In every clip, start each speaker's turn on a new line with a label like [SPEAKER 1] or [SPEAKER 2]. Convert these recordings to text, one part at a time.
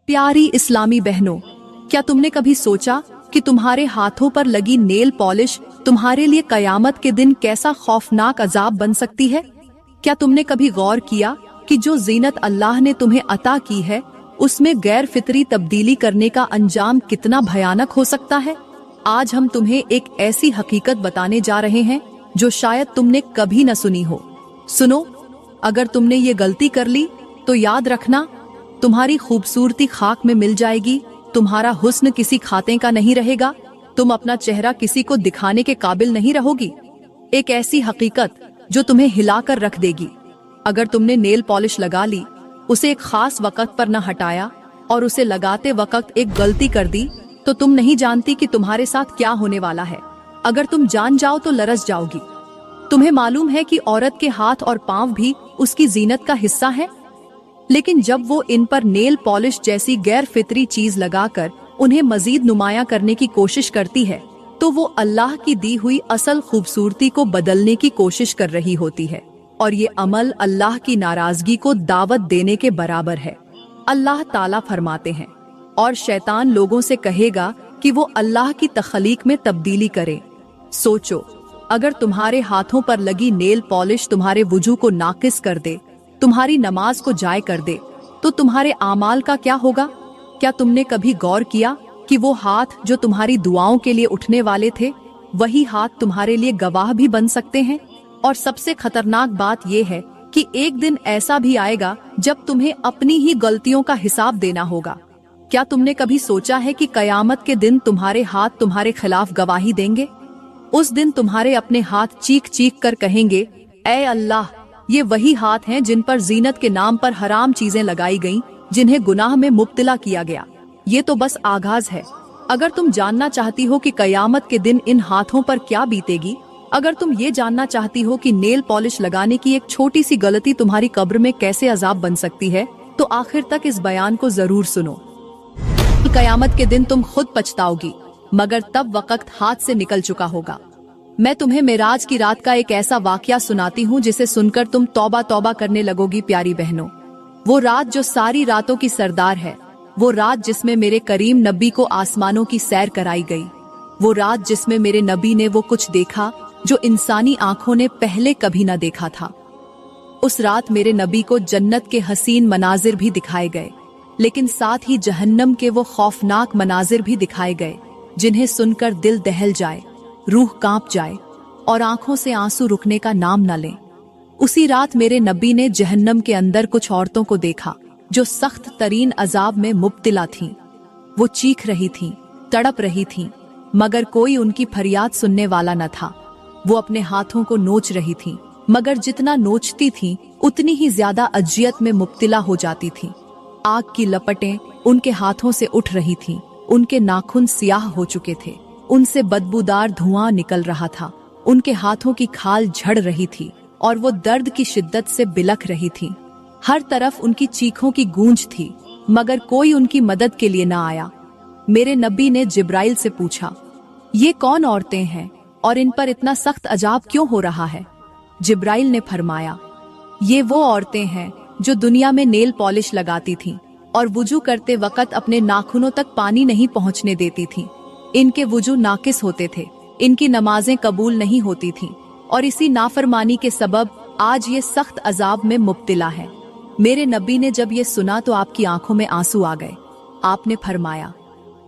[SPEAKER 1] प्यारी इस्लामी बहनों, क्या तुमने कभी सोचा कि तुम्हारे हाथों पर लगी नेल पॉलिश तुम्हारे लिए कयामत के दिन कैसा खौफनाक अजाब बन सकती है? क्या तुमने कभी गौर किया कि जो जीनत अल्लाह ने तुम्हें अता की है उसमें गैर फितरी तब्दीली करने का अंजाम कितना भयानक हो सकता है? आज हम तुम्हें एक ऐसी हकीकत बताने जा रहे हैं जो शायद तुमने कभी न सुनी हो। सुनो, अगर तुमने ये गलती कर ली तो याद रखना, तुम्हारी खूबसूरती खाक में मिल जाएगी, तुम्हारा हुस्न किसी खाते का नहीं रहेगा, तुम अपना चेहरा किसी को दिखाने के काबिल नहीं रहोगी। एक ऐसी हकीकत जो तुम्हें हिलाकर रख देगी। अगर तुमने नेल पॉलिश लगा ली, उसे एक खास वक्त पर न हटाया और उसे लगाते वक्त एक गलती कर दी, तो तुम नहीं जानती कि तुम्हारे साथ क्या होने वाला है। अगर तुम जान जाओ तो लरस जाओगी। तुम्हें मालूम है कि औरत के हाथ और पांव भी उसकी जीनत का हिस्सा है, लेकिन जब वो इन पर नेल पॉलिश जैसी गैर फितरी चीज लगाकर उन्हें मजीद नुमाया करने की कोशिश करती है, तो वो अल्लाह की दी हुई असल खूबसूरती को बदलने की कोशिश कर रही होती है, और ये अमल अल्लाह की नाराजगी को दावत देने के बराबर है। अल्लाह ताला फरमाते हैं, और शैतान लोगों से कहेगा कि वो अल्लाह की तख्लीक में तब्दीली करें। सोचो, अगर तुम्हारे हाथों पर लगी नेल पॉलिश तुम्हारे वुजू को नाकिस कर दे, तुम्हारी नमाज को जाय कर दे, तो तुम्हारे आमाल का क्या होगा? क्या तुमने कभी गौर किया कि वो हाथ जो तुम्हारी दुआओं के लिए उठने वाले थे, वही हाथ तुम्हारे लिए गवाह भी बन सकते हैं? और सबसे खतरनाक बात यह है कि एक दिन ऐसा भी आएगा जब तुम्हें अपनी ही गलतियों का हिसाब देना होगा। क्या तुमने कभी सोचा है कि कयामत के दिन तुम्हारे हाथ तुम्हारे खिलाफ गवाही देंगे? उस दिन तुम्हारे अपने हाथ चीख चीख कर कहेंगे, ऐ अल्लाह, ये वही हाथ हैं जिन पर जीनत के नाम पर हराम चीजें लगाई गईं, जिन्हें गुनाह में मुब्तला किया गया। ये तो बस आगाज है। अगर तुम जानना चाहती हो कि कयामत के दिन इन हाथों पर क्या बीतेगी, अगर तुम ये जानना चाहती हो कि नेल पॉलिश लगाने की एक छोटी सी गलती तुम्हारी कब्र में कैसे अजाब बन सकती है, तो आखिर तक इस बयान को जरूर सुनो। कयामत के दिन तुम खुद पछताओगी, मगर तब वक्त हाथ से निकल चुका होगा। मैं तुम्हें मेराज की रात का एक ऐसा वाकया सुनाती हूँ जिसे सुनकर तुम तौबा तौबा करने लगोगी। प्यारी बहनों, वो रात जो सारी रातों की सरदार है, वो रात जिसमें मेरे करीम नबी को आसमानों की सैर कराई गई, वो रात जिसमें मेरे नबी ने वो कुछ देखा जो इंसानी आंखों ने पहले कभी न देखा था। उस रात मेरे नबी को जन्नत के हसीन मनाजिर भी दिखाए गए, लेकिन साथ ही जहन्नम के वो खौफनाक मनाजिर भी दिखाए गए जिन्हें सुनकर दिल दहल जाए, रूह कांप जाए और आंखों से आंसू रुकने का नाम न लें। उसी रात मेरे नबी ने जहन्नम के अंदर कुछ औरतों को देखा जो सख्त तरीन अजाब में मुब्तला थीं। वो चीख रही थीं, तड़प रही थीं, मगर कोई उनकी फरियाद सुनने वाला न था। वो अपने हाथों को नोच रही थीं, मगर जितना नोचती थीं उतनी ही ज्यादा अजियत में मुब्तला हो जाती थीं। आग की लपटें उनके हाथों से उठ रही थीं, उनके नाखून सियाह हो चुके थे, उनसे बदबूदार धुआं निकल रहा था, उनके हाथों की खाल झड़ रही थी और वो दर्द की शिद्दत से बिलख रही थीं। हर तरफ उनकी चीखों की गूंज थी, मगर कोई उनकी मदद के लिए ना आया। मेरे नबी ने जिब्राइल से पूछा, ये कौन औरतें हैं और इन पर इतना सख्त अजाब क्यों हो रहा है? जिब्राइल ने फरमाया, ये वो औरतें हैं जो दुनिया में नेल पॉलिश लगाती थीं और वुजू करते वक्त अपने नाखूनों तक पानी नहीं पहुंचने देती थीं। इनके वुजू नाकिस होते थे, इनकी नमाजें कबूल नहीं होती थीं और इसी नाफरमानी के सबब आज ये सख्त अजाब में मुब्तला है। मेरे नबी ने जब ये सुना तो आपकी आंखों में आंसू आ गए। आपने फरमाया,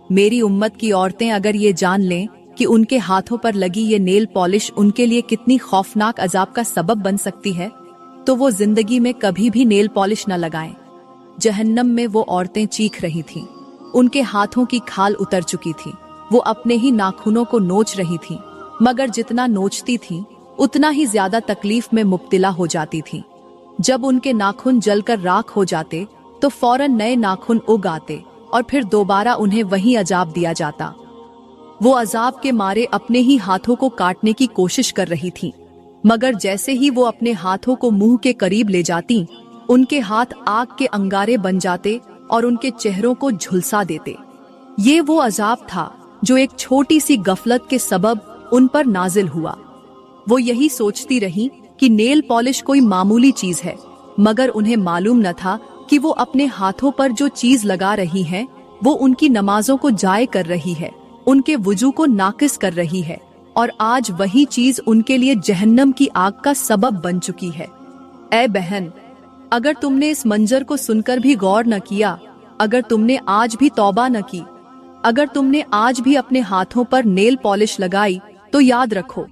[SPEAKER 1] मेरी उम्मत की औरतें अगर ये जान लें कि उनके हाथों पर लगी ये नेल पॉलिश उनके लिए कितनी खौफनाक अजाब का सबब बन सकती है, तो वो जिंदगी में कभी भी नेल पॉलिश न लगाएं। जहन्नम में वो औरतें चीख रही थीं, उनके हाथों की खाल उतर चुकी थी, वो अपने ही नाखूनों को नोच रही थीं, मगर जितना नोचती थीं उतना ही ज्यादा तकलीफ में मुब्तला हो जाती थीं। जब उनके नाखून जलकर राख हो जाते तो फौरन नए नाखून उग आते और फिर दोबारा उन्हें वही अजाब दिया जाता। वो अजाब के मारे अपने ही हाथों को काटने की कोशिश कर रही थीं, मगर जैसे ही वो अपने हाथों को मुंह के करीब ले जाती, उनके हाथ आग के अंगारे बन जाते और उनके चेहरों को झुलसा देते। ये वो अजाब था जो एक छोटी सी गफलत के सबब उन पर नाजिल हुआ। वो यही सोचती रही कि नेल पॉलिश कोई मामूली चीज है, मगर उन्हें मालूम न था कि वो अपने हाथों पर जो चीज लगा रही है वो उनकी नमाजों को जाय कर रही है, उनके वुजू को नाकिस कर रही है, और आज वही चीज उनके लिए जहन्नम की आग का सबब बन चुकी है। ऐ बहन, अगर तुमने इस मंजर को सुनकर भी गौर न किया, अगर तुमने आज भी तौबा न की, अगर तुमने आज भी अपने हाथों पर नेल पॉलिश लगाई, तो याद रखो,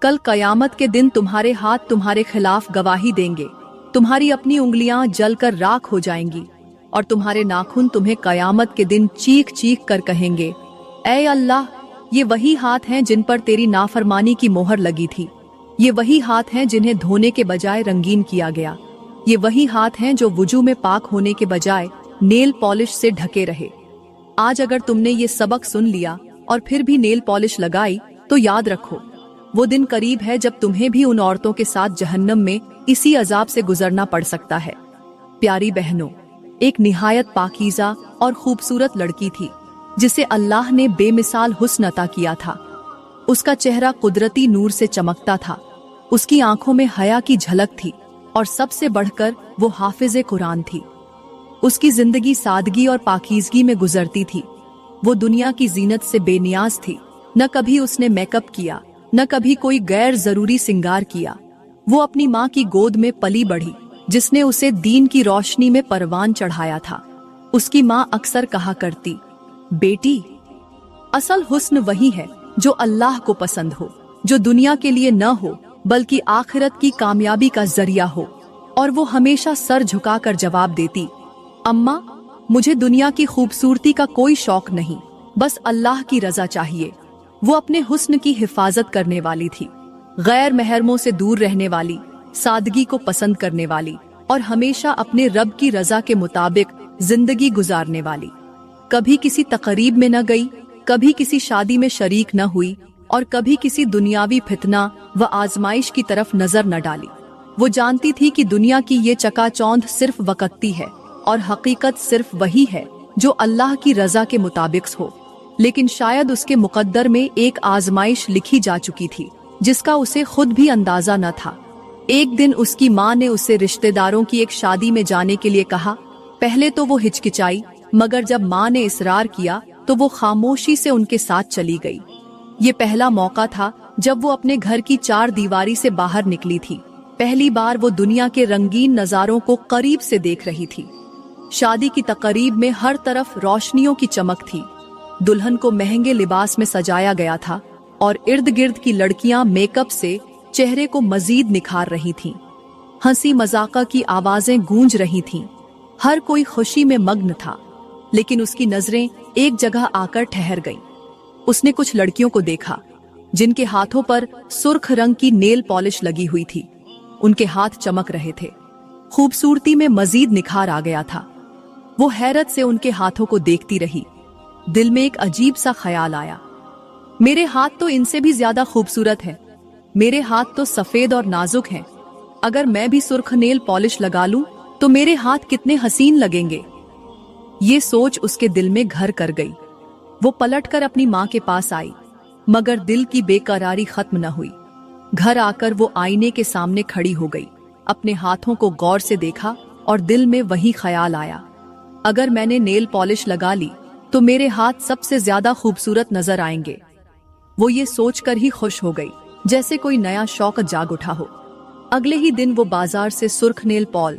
[SPEAKER 1] कल कयामत के दिन तुम्हारे हाथ तुम्हारे खिलाफ गवाही देंगे, तुम्हारी अपनी उंगलियां जलकर राख हो जाएंगी और तुम्हारे नाखून तुम्हें कयामत के दिन चीख चीख कर कहेंगे, ऐ अल्लाह, ये वही हाथ हैं जिन पर तेरी नाफरमानी की मोहर लगी थी, ये वही हाथ हैं जिन्हें धोने के बजाय रंगीन किया गया, ये वही हाथ हैं जो वुजू में पाक होने के बजाय नेल पॉलिश से ढके रहे। आज अगर तुमने ये सबक सुन लिया और फिर भी नेल पॉलिश लगाई, तो याद रखो, वो दिन करीब है जब तुम्हें भी उन औरतों के साथ जहन्नम में इसी अजाब से गुजरना पड़ सकता है। प्यारी बहनों, एक निहायत पाकीज़ा और खूबसूरत लड़की थी जिसे अल्लाह ने बेमिसाल हुस्न अता किया था। उसका चेहरा कुदरती नूर से चमकता था, उसकी आंखों में हया की झलक थी और सबसे बढ़कर वो हाफिज़े कुरान थी। उसकी जिंदगी सादगी और पाकीज़गी में गुजरती थी। वो दुनिया की जीनत से बेनियाज थी, न कभी उसने मेकअप किया, न कभी कोई गैर जरूरी सिंगार किया। वो अपनी माँ की गोद में पली बढ़ी जिसने उसे दीन की रोशनी में परवान चढ़ाया था। उसकी माँ अक्सर कहा करती, बेटी, असल हुस्न वही है जो अल्लाह को पसंद हो, जो दुनिया के लिए न हो बल्कि आखिरत की कामयाबी का जरिया हो। और वो हमेशा सर झुकाकर जवाब देती, अम्मा, मुझे दुनिया की खूबसूरती का कोई शौक नहीं, बस अल्लाह की रजा चाहिए। वो अपने हुस्न की हिफाजत करने वाली थी, गैर महरमों से दूर रहने वाली, सादगी को पसंद करने वाली और हमेशा अपने रब की रजा के मुताबिक जिंदगी गुजारने वाली। कभी किसी तकरीब में न गई, कभी किसी शादी में शरीक न हुई और कभी किसी दुनियावी फितना व आजमाइश की तरफ नजर न डाली। वो जानती थी कि दुनिया की ये चकाचौंध सिर्फ वक्ती है और हकीकत सिर्फ वही है जो अल्लाह की रजा के मुताबिक हो। लेकिन शायद उसके मुकद्दर में एक आजमाइश लिखी जा चुकी थी जिसका उसे खुद भी अंदाजा न था। एक दिन उसकी माँ ने उसे रिश्तेदारों की एक शादी में जाने के लिए कहा। पहले तो वो हिचकिचाई, मगर जब माँ ने इसरार किया तो वो खामोशी से उनके साथ चली गई। ये पहला मौका था जब वो अपने घर की चार दीवारी से बाहर निकली थी। पहली बार वो दुनिया के रंगीन नजारों को करीब से देख रही थी। शादी की तकरीब में हर तरफ रोशनियों की चमक थी। दुल्हन को महंगे लिबास में सजाया गया था और इर्द गिर्द की लड़कियां मेकअप से चेहरे को मजीद निखार रही थीं। हंसी मजाका की आवाजें गूंज रही थीं। हर कोई खुशी में मग्न था, लेकिन उसकी नजरें एक जगह आकर ठहर गईं। उसने कुछ लड़कियों को देखा जिनके हाथों पर सुर्ख रंग की नेल पॉलिश लगी हुई थी। उनके हाथ चमक रहे थे, खूबसूरती में मजीद निखार आ गया था। वो हैरत से उनके हाथों को देखती रही। दिल में एक अजीब सा ख्याल आया, मेरे हाथ तो इनसे भी ज्यादा खूबसूरत हैं। मेरे हाथ तो सफेद और नाजुक हैं। अगर मैं भी सुर्ख नेल पॉलिश लगा लूं तो मेरे हाथ कितने हसीन लगेंगे। ये सोच उसके दिल में घर कर गई। वो पलटकर अपनी माँ के पास आई, मगर दिल की बेकरारी खत्म न हुई। घर आकर वो आईने के सामने खड़ी हो गई। अपने हाथों को गौर से देखा और दिल में वही ख्याल आया, अगर मैंने नेल पॉलिश लगा ली तो मेरे हाथ सबसे ज्यादा खूबसूरत नजर आएंगे। वो ये सोचकर ही खुश हो गई जैसे कोई नया शौक जाग उठा हो। अगले ही दिन वो बाजार से सुर्ख नेल पॉल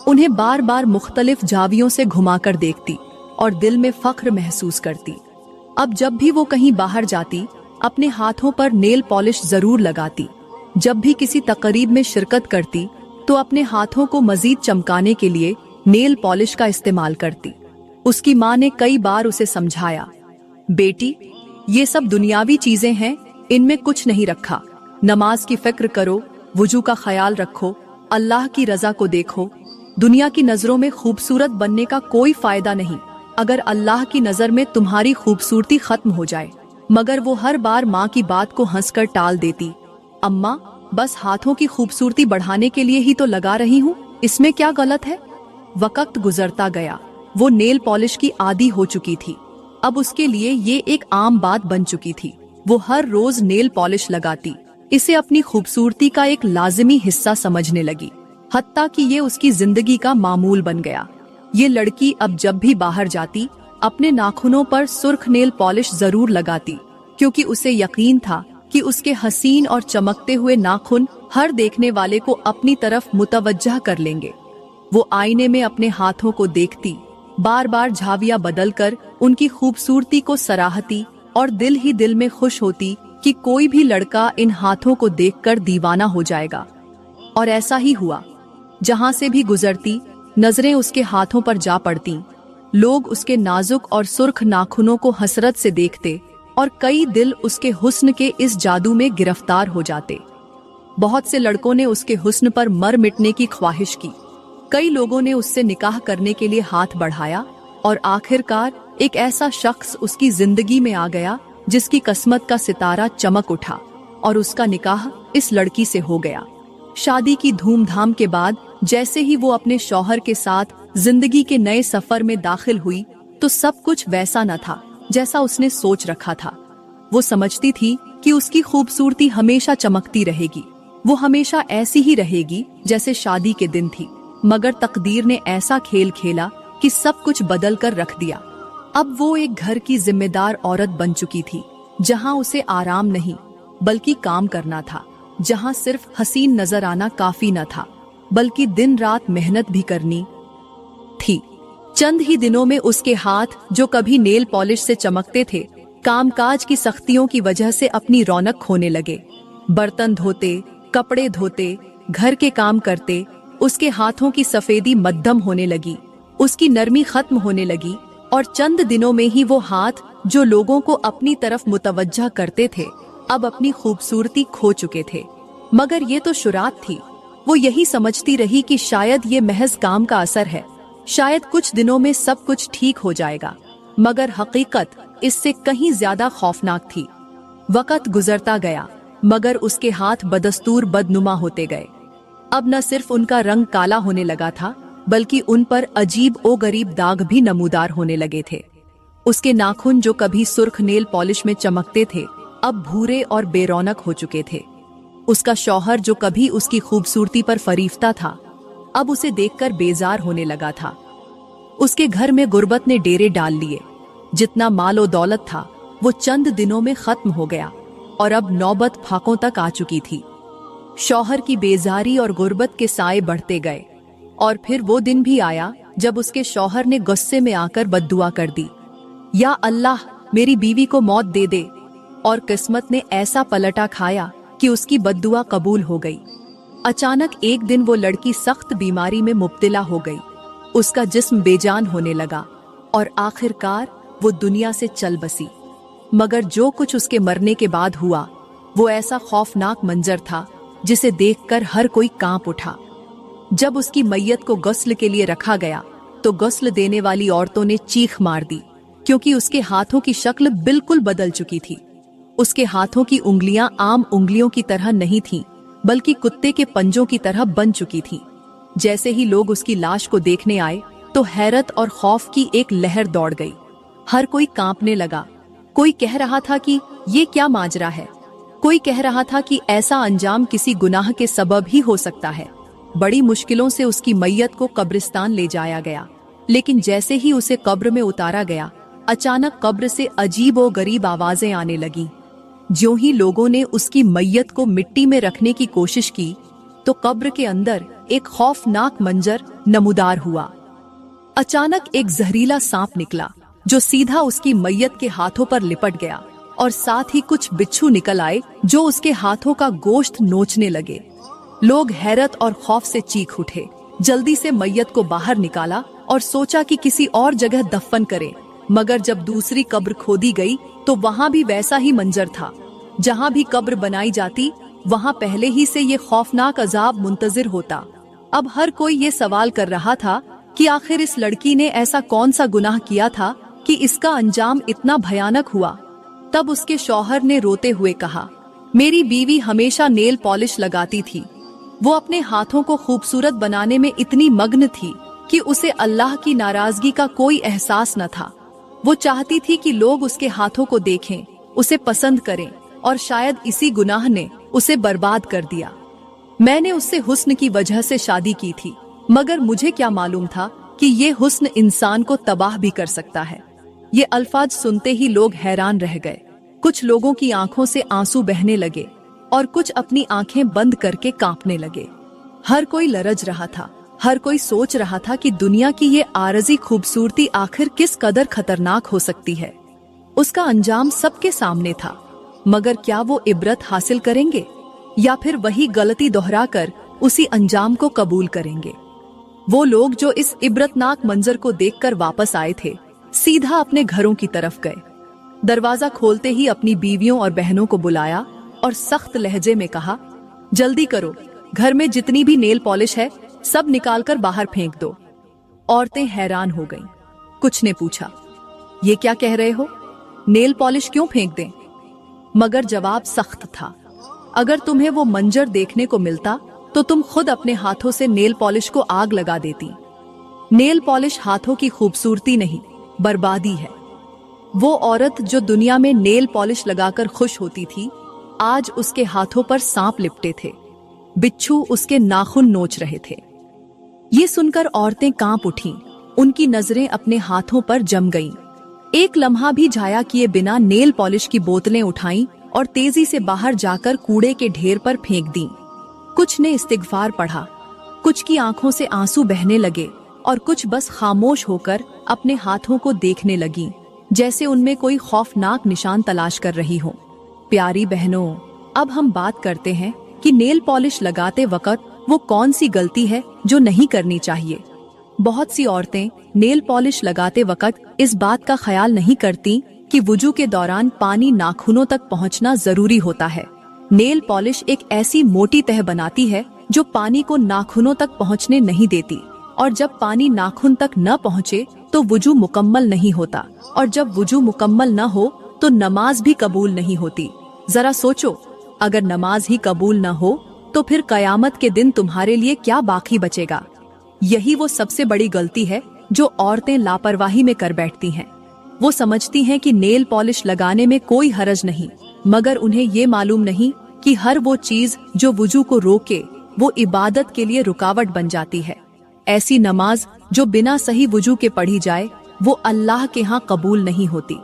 [SPEAKER 1] उन्हें बार बार मुख्तलिफ जावियों से घुमाकर देखती और दिल में फख्र महसूस करती। अब जब भी वो कहीं बाहर जाती अपने हाथों पर नेल पॉलिश जरूर लगाती। जब भी किसी तकरीब में शिरकत करती तो अपने हाथों को मजीद चमकाने के लिए नेल पॉलिश का इस्तेमाल करती। उसकी माँ ने कई बार उसे समझाया, बेटी, ये सब दुनियावी चीजें हैं, इनमें कुछ नहीं रखा। नमाज की फिक्र करो, वुजू का ख्याल रखो, अल्लाह की रजा को देखो। दुनिया की नजरों में खूबसूरत बनने का कोई फायदा नहीं अगर अल्लाह की नजर में तुम्हारी खूबसूरती खत्म हो जाए। मगर वो हर बार माँ की बात को हंसकर टाल देती, अम्मा, बस हाथों की खूबसूरती बढ़ाने के लिए ही तो लगा रही हूँ, इसमें क्या गलत है। वक्त गुजरता गया। वो नेल पॉलिश की आदी हो चुकी थी। अब उसके लिए ये एक आम बात बन चुकी थी। वो हर रोज नेल पॉलिश लगाती, इसे अपनी खूबसूरती का एक लाजिमी हिस्सा समझने लगी। हत्ता कि ये उसकी जिंदगी का मामूल बन गया। ये लड़की अब जब भी बाहर जाती अपने नाखूनों पर सुर्ख नेल पॉलिश जरूर लगाती, क्योंकि उसे यकीन था कि उसके हसीन और चमकते हुए नाखून हर देखने वाले को अपनी तरफ मुतवज्जह कर लेंगे। वो आईने में अपने हाथों को देखती, बार बार झावियां बदलकर उनकी खूबसूरती को सराहती और दिल ही दिल में खुश होती कि कोई भी लड़का इन हाथों को देखकर दीवाना हो जाएगा। और ऐसा ही हुआ। जहां से भी गुजरती नजरें उसके हाथों पर जा पड़ती। लोग उसके नाजुक और सुर्ख नाखूनों को हसरत से देखते और कई दिल उसके हुस्न के इस जादू में गिरफ्तार हो जाते। बहुत से लड़कों ने उसके हुस्न पर मर मिटने की ख्वाहिश की। कई लोगों ने उससे निकाह करने के लिए हाथ बढ़ाया और आखिरकार एक ऐसा शख्स उसकी जिंदगी में आ गया जिसकी किस्मत का सितारा चमक उठा और उसका निकाह इस लड़की से हो गया। शादी की धूमधाम के बाद जैसे ही वो अपने शौहर के साथ जिंदगी के नए सफर में दाखिल हुई तो सब कुछ वैसा न था जैसा उसने सोच रखा था। वो समझती थी कि उसकी खूबसूरती हमेशा चमकती रहेगी, वो हमेशा ऐसी ही रहेगी जैसे शादी के दिन थी। मगर तकदीर ने ऐसा खेल खेला कि सब कुछ बदल कर रख दिया। अब वो एक घर की जिम्मेदार औरत बन चुकी थी, जहां उसे आराम नहीं बल्कि काम करना था, जहां सिर्फ हसीन नजर आना काफी न था बल्कि दिन रात मेहनत भी करनी थी। चंद ही दिनों में उसके हाथ जो कभी नेल पॉलिश से चमकते थे, कामकाज की सख्तियों की वजह से अपनी रौनक खोने लगे। बर्तन धोते, कपड़े धोते, घर के काम करते, उसके हाथों की सफेदी मद्धम होने लगी, उसकी नरमी खत्म होने लगी और चंद दिनों में ही वो हाथ जो लोगों को अपनी तरफ मुतवज्जह करते थे अब अपनी खूबसूरती खो चुके थे। मगर ये तो शुरुआत थी। वो यही समझती रही कि शायद ये महज काम का असर है, शायद कुछ दिनों में सब कुछ ठीक हो जाएगा। मगर हकीकत इससे कहीं ज्यादा खौफनाक थी। वक्त गुजरता गया मगर उसके हाथ बदस्तूर बदनुमा होते गए। अब न सिर्फ उनका रंग काला होने लगा था बल्कि उन पर अजीब ओ गरीब दाग भी नमूदार होने लगे थे। उसके नाखून जो कभी सुर्ख नेल पॉलिश में चमकते थे अब भूरे और बेरौनक हो चुके थे। उसका शौहर जो कभी उसकी खूबसूरती पर फरीफ्ता था अब उसे देखकर बेजार होने लगा था। उसके घर में गुर्बत ने डेरे डाल लिए। जितना मालो दौलत था वो चंद दिनों में खत्म हो गया और अब नौबत फाकों तक आ चुकी थी। शौहर की बेजारी और गुर्बत के साए बढ़ते गए और फिर वो दिन भी आया जब उसके शौहर ने गुस्से में आकर बद्दुआ कर दी, या अल्लाह मेरी बीवी को मौत दे दे। और किस्मत ने ऐसा पलटा खाया कि उसकी बद्दुआ कबूल हो गई। अचानक एक दिन वो लड़की सख्त बीमारी में मुब्तला हो गई। उसका जिस्म बेजान होने लगा और आखिरकार वो दुनिया से चल बसी। मगर जो कुछ उसके मरने के बाद हुआ वो ऐसा खौफनाक मंजर था जिसे देखकर हर कोई कांप उठा। जब उसकी मैयत को गुस्ल के लिए रखा गया तो गुस्ल देने वाली औरतों ने चीख मार दी, क्योंकि उसके हाथों की शक्ल बिल्कुल बदल चुकी थी। उसके हाथों की उंगलियां आम उंगलियों की तरह नहीं थीं, बल्कि कुत्ते के पंजों की तरह बन चुकी थीं। जैसे ही लोग उसकी लाश को देखने आए तो हैरत और खौफ की एक लहर दौड़ गई। हर कोई कांपने लगा। कोई कह रहा था कि ये क्या माजरा है, कोई कह रहा था कि ऐसा अंजाम किसी गुनाह के सबब ही हो सकता है। बड़ी मुश्किलों से उसकी मैयत को कब्रिस्तान ले जाया गया, लेकिन जैसे ही उसे कब्र में उतारा गया अचानक कब्र से अजीब और गरीब आवाजें आने लगीं। ज्यों ही लोगों ने उसकी मैयत को मिट्टी में रखने की कोशिश की तो कब्र के अंदर एक खौफनाक मंजर नमूदार हुआ। अचानक एक जहरीला सांप निकला जो सीधा उसकी मैयत के हाथों पर लिपट गया और साथ ही कुछ बिच्छू निकल आए जो उसके हाथों का गोश्त नोचने लगे। लोग हैरत और खौफ से चीख उठे। जल्दी से मैयत को बाहर निकाला और सोचा कि किसी और जगह दफन करें। मगर जब दूसरी कब्र खोदी गई तो वहाँ भी वैसा ही मंजर था। जहाँ भी कब्र बनाई जाती वहाँ पहले ही से ये खौफनाक अजाब मुंतजिर होता। अब हर कोई ये सवाल कर रहा था कि आखिर इस लड़की ने ऐसा कौन सा गुनाह किया था कि इसका अंजाम इतना भयानक हुआ। तब उसके शौहर ने रोते हुए कहा, मेरी बीवी हमेशा नेल पॉलिश लगाती थी। वो अपने हाथों को खूबसूरत बनाने में इतनी मग्न थी कि उसे अल्लाह की नाराजगी का कोई एहसास न था। वो चाहती थी कि लोग उसके हाथों को देखें, उसे पसंद करें, और शायद इसी गुनाह ने उसे बर्बाद कर दिया। मैंने उससे हुस्न की वजह से शादी की थी, मगर मुझे क्या मालूम था कि ये हुस्न इंसान को तबाह भी कर सकता है। ये अल्फाज सुनते ही लोग हैरान रह गए। कुछ लोगों की आंखों से आंसू बहने लगे और कुछ अपनी आंखें बंद करके कांपने लगे। हर कोई लरज रहा था, हर कोई सोच रहा था कि दुनिया की ये आरज़ी खूबसूरती आखिर किस कदर खतरनाक हो सकती है। उसका अंजाम सबके सामने था, मगर क्या वो इबरत हासिल करेंगे या फिर वही गलती दोहराकर उसी अंजाम को कबूल करेंगे। वो लोग जो इस इबरतनाक मंजर को देखकर वापस आए थे, सीधा अपने घरों की तरफ गए। दरवाजा खोलते ही अपनी बीवियों और बहनों को बुलाया और सख्त लहजे में कहा, जल्दी करो, घर में जितनी भी नेल पॉलिश है सब निकालकर बाहर फेंक दो। औरतें हैरान हो गईं। कुछ ने पूछा, ये क्या कह रहे हो, नेल पॉलिश क्यों फेंक दें? मगर जवाब सख्त था, अगर तुम्हें वो मंजर देखने को मिलता तो तुम खुद अपने हाथों से नेल पॉलिश को आग लगा देती। नेल पॉलिश हाथों की खूबसूरती नहीं, बर्बादी है। वो औरत जो दुनिया में नेल पॉलिश लगाकर खुश होती थी, आज उसके हाथों पर सांप लिपटे थे, बिच्छू उसके नाखून नोच रहे थे। ये सुनकर औरतें कांप उठीं, उनकी नजरें अपने हाथों पर जम गईं। एक लम्हा भी जाया किए बिना नेल पॉलिश की बोतलें उठाईं और तेजी से बाहर जाकर कूड़े के ढेर पर फेंक दीं। कुछ ने इस्तिगफार पढ़ा, कुछ की आंखों से आंसू बहने लगे और कुछ बस खामोश होकर अपने हाथों को देखने लगीं, जैसे उनमें कोई खौफनाक निशान तलाश कर रही हो। प्यारी बहनों, अब हम बात करते हैं कि नेल पॉलिश लगाते वक्त वो कौन सी गलती है जो नहीं करनी चाहिए। बहुत सी औरतें नेल पॉलिश लगाते वक्त इस बात का ख्याल नहीं करती कि वुजू के दौरान पानी नाखूनों तक पहुंचना जरूरी होता है। नेल पॉलिश एक ऐसी मोटी तह बनाती है जो पानी को नाखूनों तक पहुंचने नहीं देती, और जब पानी नाखून तक न पहुंचे तो वुजू मुकम्मल नहीं होता, और जब वुजू मुकम्मल न हो तो नमाज भी कबूल नहीं होती। जरा सोचो, अगर नमाज ही कबूल न हो तो फिर कयामत के दिन तुम्हारे लिए क्या बाकी बचेगा। यही वो सबसे बड़ी गलती है जो औरतें लापरवाही में कर बैठती हैं। वो समझती हैं कि नेल पॉलिश लगाने में कोई हरज नहीं, मगर उन्हें ये मालूम नहीं कि हर वो चीज जो वुजू को रोके वो इबादत के लिए रुकावट बन जाती है। ऐसी नमाज जो बिना सही वुजू के पढ़ी जाए वो अल्लाह के यहाँ कबूल नहीं होती।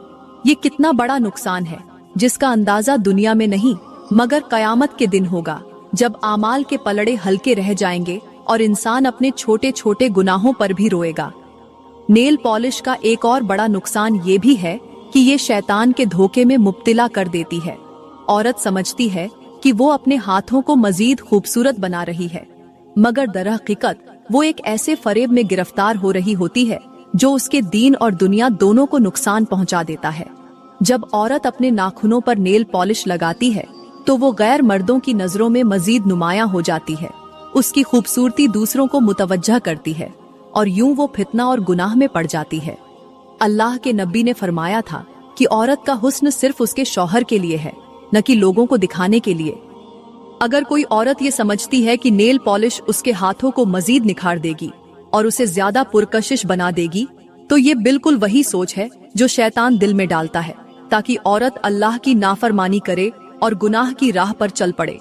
[SPEAKER 1] ये कितना बड़ा नुकसान है जिसका अंदाजा दुनिया में नहीं मगर कयामत के दिन होगा, जब आमाल के पलड़े हल्के रह जाएंगे और इंसान अपने छोटे छोटे गुनाहों पर भी रोएगा। नेल पॉलिश का एक और बड़ा नुकसान ये भी है कि ये शैतान के धोखे में मुब्तिला कर देती है। औरत समझती है कि वो अपने हाथों को मजीद खूबसूरत बना रही है, मगर दरहकीकत वो एक ऐसे फरेब में गिरफ्तार हो रही होती है जो उसके दीन और दुनिया दोनों को नुकसान पहुंचा देता है। जब औरत अपने नाखूनों पर नेल पॉलिश लगाती है तो वो गैर मर्दों की नजरों में मजीद नुमायां हो जाती है। उसकी खूबसूरती दूसरों को मुतवज्जह करती है और यूं वो फितना और गुनाह में पड़ जाती है। अल्लाह के नबी ने फरमाया था कि औरत का हुस्न सिर्फ उसके शौहर के लिए है, न कि लोगों को दिखाने के लिए। अगर कोई औरत ये समझती है कि नेल पॉलिश उसके हाथों को मजीद निखार देगी और उसे ज्यादा पुरकशिश बना देगी, तो ये बिल्कुल वही सोच है जो शैतान दिल में डालता है, ताकि औरत अल्लाह की नाफरमानी करे और गुनाह की राह पर चल पड़े।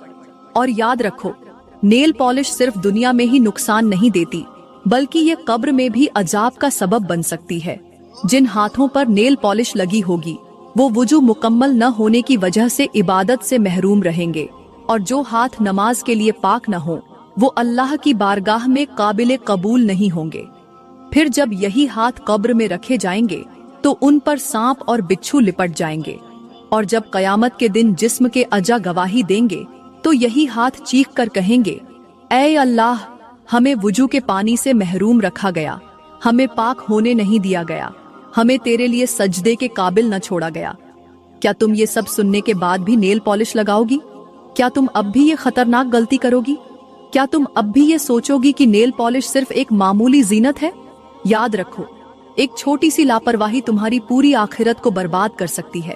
[SPEAKER 1] और याद रखो, नेल पॉलिश सिर्फ दुनिया में ही नुकसान नहीं देती, बल्कि ये कब्र में भी अजाब का सबब बन सकती है। जिन हाथों पर नेल पॉलिश लगी होगी वो वुजू मुकम्मल न होने की वजह से इबादत से महरूम रहेंगे, और जो हाथ नमाज के लिए पाक न हो वो अल्लाह की बारगाह में काबिल कबूल नहीं होंगे। फिर जब यही हाथ कब्र में रखे जाएंगे तो उन पर सांप और बिच्छू लिपट जाएंगे, और जब कयामत के दिन जिस्म के अजा गवाही देंगे तो यही हाथ चीख कर कहेंगे, ऐ अल्लाह, हमें वुजू के पानी से महरूम रखा गया, हमें पाक होने नहीं दिया गया, हमें तेरे लिए सजदे के काबिल न छोड़ा गया। क्या तुम ये सब सुनने के बाद भी नेल पॉलिश लगाओगी? क्या तुम अब भी ये खतरनाक गलती करोगी? क्या तुम अब भी ये सोचोगी कि नेल पॉलिश सिर्फ एक मामूली जीनत है? याद रखो, एक छोटी सी लापरवाही तुम्हारी पूरी आखिरत को बर्बाद कर सकती है।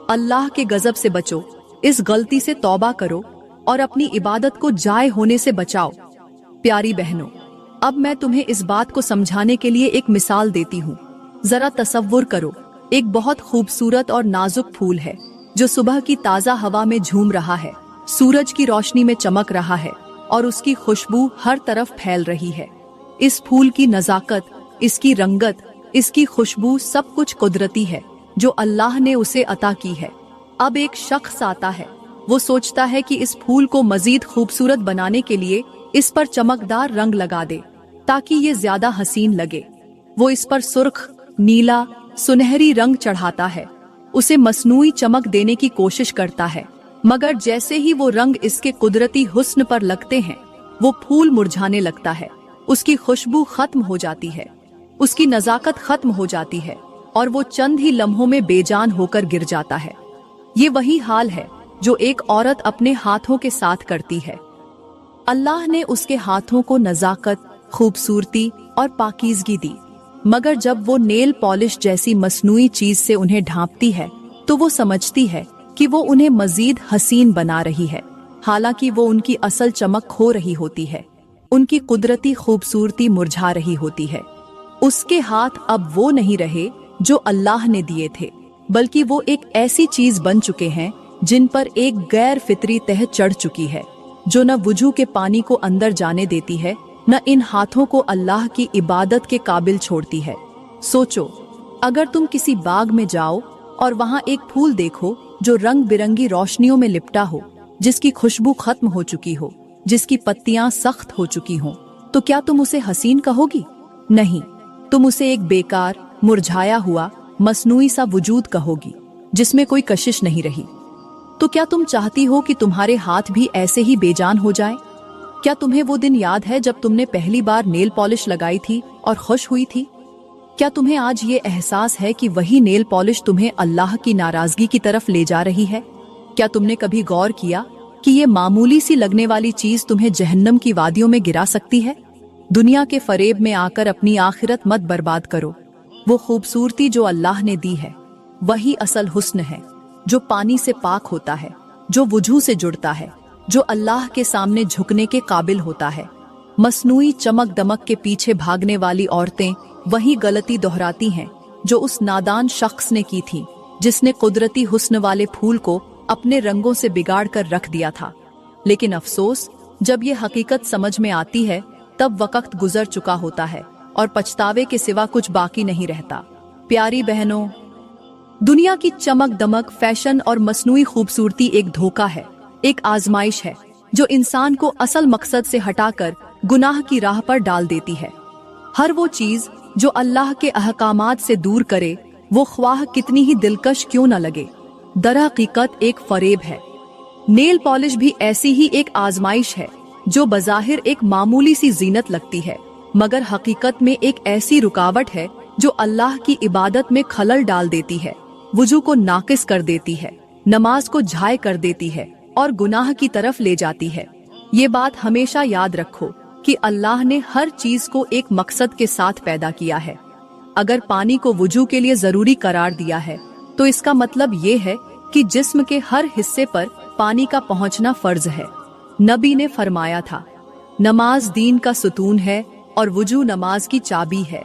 [SPEAKER 1] अल्लाह के गजब से बचो, इस गलती से तौबा करो और अपनी इबादत को जाय होने से बचाओ। प्यारी बहनों, अब मैं तुम्हें इस बात को समझाने के लिए एक मिसाल देती हूँ। जरा तसव्वुर करो, एक बहुत खूबसूरत और नाजुक फूल है जो सुबह की ताज़ा हवा में झूम रहा है, सूरज की रोशनी में चमक रहा है और उसकी खुशबू हर तरफ फैल रही है। इस फूल की नजाकत, इसकी रंगत, इसकी खुशबू सब कुछ कुदरती है जो अल्लाह ने उसे अता की है। अब एक शख्स आता है, वो सोचता है कि इस फूल को मजीद खूबसूरत बनाने के लिए इस पर चमकदार रंग लगा दे ताकि ये ज्यादा हसीन लगे। वो इस पर सुर्ख, नीला, सुनहरी रंग चढ़ाता है, उसे मसनूई चमक देने की कोशिश करता है, मगर जैसे ही वो रंग इसके कुदरती हुस्न पर लगते हैं, वो फूल मुरझाने लगता है, उसकी खुशबू खत्म हो जाती है, उसकी नजाकत खत्म हो जाती है और वो चंद ही लम्हों में बेजान होकर गिर जाता है। ये वही हाल है जो एक औरत अपने हाथों के साथ करती है। अल्लाह ने उसके हाथों को नजाकत, खूबसूरती और पाकीज़गी दी, मगर जब वो नेल पॉलिश जैसी मसनूई चीज से उन्हें ढांपती है तो वो समझती है कि वो उन्हें मजीद हसीन बना रही है, हालांकि वो उनकी असल चमक खो रही होती है, उनकी कुदरती खूबसूरती मुरझा रही होती है। उसके हाथ अब वो नहीं रहे जो अल्लाह ने दिए थे, बल्कि वो एक ऐसी चीज बन चुके हैं जिन पर एक गैर फितरी तह चढ़ चुकी है, जो न वुजू के पानी को अंदर जाने देती है, न इन हाथों को अल्लाह की इबादत के काबिल छोड़ती है। सोचो, अगर तुम किसी बाग में जाओ और वहां एक फूल देखो जो रंग बिरंगी रोशनियों में लिपटा हो, जिसकी खुशबू खत्म हो चुकी हो, जिसकी पत्तियां सख्त हो चुकी हों, तो क्या तुम उसे हसीन कहोगी? नहीं, तुम उसे एक बेकार, मुरझाया हुआ, मसनूई सा वजूद कहोगी, जिसमें कोई कशिश नहीं रही। तो क्या तुम चाहती हो कि तुम्हारे हाथ भी ऐसे ही बेजान हो जाए? क्या तुम्हें वो दिन याद है जब तुमने पहली बार नेल पॉलिश लगाई थी और खुश हुई थी? क्या तुम्हें आज ये एहसास है कि वही नेल पॉलिश तुम्हें अल्लाह की नाराजगी की तरफ ले जा रही है? क्या तुमने कभी गौर किया कि ये मामूली सी लगने वाली चीज तुम्हें जहन्नम की वादियों में गिरा सकती है? दुनिया के फरेब में आकर अपनी आखिरत मत बर्बाद करो। वो खूबसूरती जो अल्लाह ने दी है वही असल हुस्न है, जो पानी से पाक होता है, जो वजू से जुड़ता है, जो अल्लाह के सामने झुकने के काबिल होता है। मसनूई चमक दमक के पीछे भागने वाली औरतें वही गलती दोहराती हैं जो उस नादान शख्स ने की थी, जिसने कुदरती हुस्न वाले फूल को अपने रंगों से बिगाड़ कर रख दिया था। लेकिन अफसोस, जब ये हकीकत समझ में आती है तब वक्त गुजर चुका होता है और पछतावे के सिवा कुछ बाकी नहीं रहता। प्यारी बहनों, दुनिया की चमक दमक, फैशन और मसनूई खूबसूरती एक धोखा है, एक आजमाइश है जो इंसान को असल मकसद से हटाकर गुनाह की राह पर डाल देती है। हर वो चीज जो अल्लाह के अहकामात से दूर करे, वो ख्वाह कितनी ही दिलकश क्यों न लगे, दरहकीकत एक फरेब है। नेल पॉलिश भी ऐसी ही एक आजमाइश है जो बज़ाहिर एक मामूली सी जीनत लगती है, मगर हकीकत में एक ऐसी रुकावट है जो अल्लाह की इबादत में खलल डाल देती है, वुजू को नाकिस कर देती है, नमाज को झाय कर देती है और गुनाह की तरफ ले जाती है। ये बात हमेशा याद रखो कि अल्लाह ने हर चीज को एक मकसद के साथ पैदा किया है। अगर पानी को वुजू के लिए जरूरी करार दिया है तो इसका मतलब ये है कि जिस्म के हर हिस्से पर पानी का पहुंचना फर्ज है। नबी ने फरमाया था, नमाज दीन का सुतून है और वुजू नमाज की चाबी है।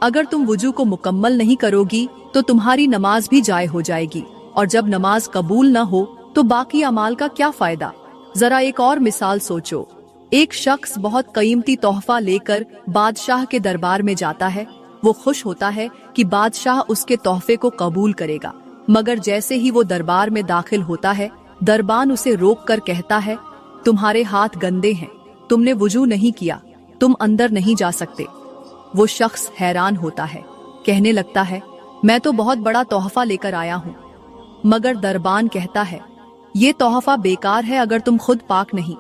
[SPEAKER 1] अगर तुम वुजू को मुकम्मल नहीं करोगी तो तुम्हारी नमाज भी जाय हो जाएगी, और जब नमाज कबूल न हो तो बाकी अमाल का क्या फायदा। जरा एक और मिसाल सोचो। एक शख्स बहुत कीमती तोहफा लेकर बादशाह के दरबार में जाता है। वो खुश होता है कि बादशाह उसके तोहफे को कबूल करेगा, मगर जैसे ही वो दरबार में दाखिल होता है, दरबान उसे रोक कर कहता है, तुम्हारे हाथ गंदे हैं, तुमने वुजू नहीं किया, तुम अंदर नहीं जा सकते। वो शख्स हैरान होता है, कहने लगता है, मैं तो बहुत बड़ा तोहफा लेकर आया हूँ। मगर दरबान कहता है, ये तोहफा बेकार है अगर तुम खुद पाक नहीं।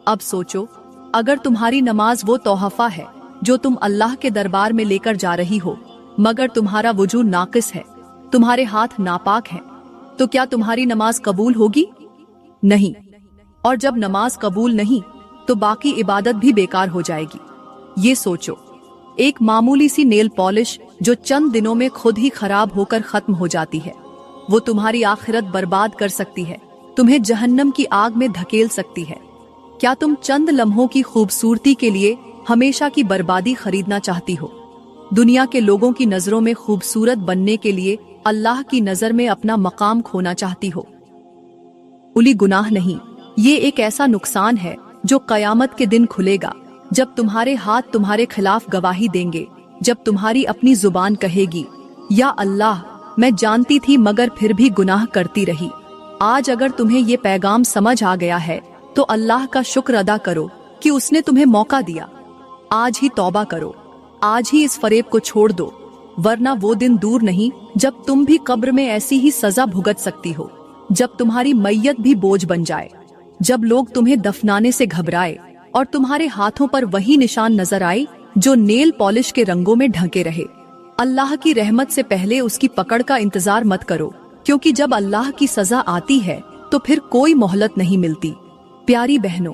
[SPEAKER 1] अब सोचो, अगर तुम्हारी नमाज वो तोहफा है जो तुम अल्लाह के दरबार में लेकर जा रही हो, मगर तुम्हारा वुजू नाकिस है, तुम्हारे हाथ नापाक हैं, तो क्या तुम्हारी नमाज कबूल होगी? नहीं। और जब नमाज कबूल नहीं तो बाकी इबादत भी बेकार हो जाएगी। ये सोचो, एक मामूली सी नेल पॉलिश जो चंद दिनों में खुद ही खराब होकर खत्म हो जाती है, वो तुम्हारी आखिरत बर्बाद कर सकती है, तुम्हें जहन्नम की आग में धकेल सकती है। क्या तुम चंद लम्हों की खूबसूरती के लिए हमेशा की बर्बादी खरीदना चाहती हो? दुनिया के लोगों की नजरों में खूबसूरत बनने के लिए अल्लाह की नजर में अपना मकाम खोना चाहती हो? उली गुनाह नहीं, ये एक ऐसा नुकसान है जो कयामत के दिन खुलेगा, जब तुम्हारे हाथ तुम्हारे खिलाफ गवाही देंगे, जब तुम्हारी अपनी जुबान कहेगी, या अल्लाह मैं जानती थी मगर फिर भी गुनाह करती रही। आज अगर तुम्हें ये पैगाम समझ आ गया है तो अल्लाह का शुक्र अदा करो कि उसने तुम्हें मौका दिया। आज ही तौबा करो, आज ही इस फरेब को छोड़ दो, वरना वो दिन दूर नहीं जब तुम भी कब्र में ऐसी ही सजा भुगत सकती हो, जब तुम्हारी मैयत भी बोझ बन जाए, जब लोग तुम्हें दफनाने से घबराए और तुम्हारे हाथों पर वही निशान नजर आए जो नेल पॉलिश के रंगों में ढके रहे। अल्लाह की रहमत से पहले उसकी पकड़ का इंतजार मत करो, क्योंकि जब अल्लाह की सजा आती है तो फिर कोई मोहलत नहीं मिलती। प्यारी बहनों,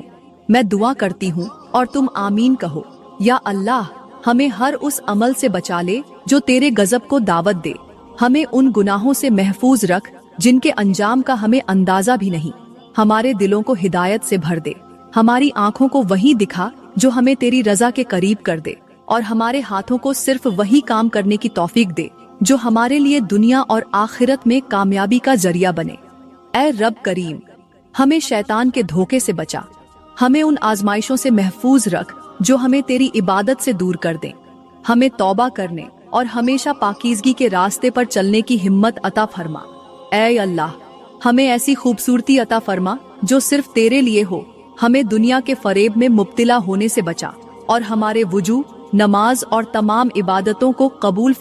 [SPEAKER 1] मैं दुआ करती हूँ और तुम आमीन कहो। या अल्लाह हमें हर उस अमल से बचा ले जो तेरे गजब को दावत दे, हमें उन गुनाहों से महफूज रख जिनके अंजाम का हमें अंदाजा भी नहीं। हमारे दिलों को हिदायत से भर दे, हमारी आंखों को वही दिखा जो हमें तेरी रजा के करीब कर दे, और हमारे हाथों को सिर्फ वही काम करने की तौफीक दे जो हमारे लिए दुनिया और आखिरत में कामयाबी का जरिया बने। ऐ रब करीम, हमें शैतान के धोखे से बचा, हमें उन आजमाइशों से महफूज रख जो हमें तेरी इबादत से दूर कर दें। हमें तौबा करने और हमेशा पाकीज़गी के रास्ते पर चलने की हिम्मत अता फरमा। ऐ अल्लाह, हमें ऐसी खूबसूरती अता फरमा जो सिर्फ तेरे लिए हो। हमें दुनिया के फरेब में मुब्तिला होने से बचा और हमारे वुजू, नमाज और तमाम इबादतों को कबूल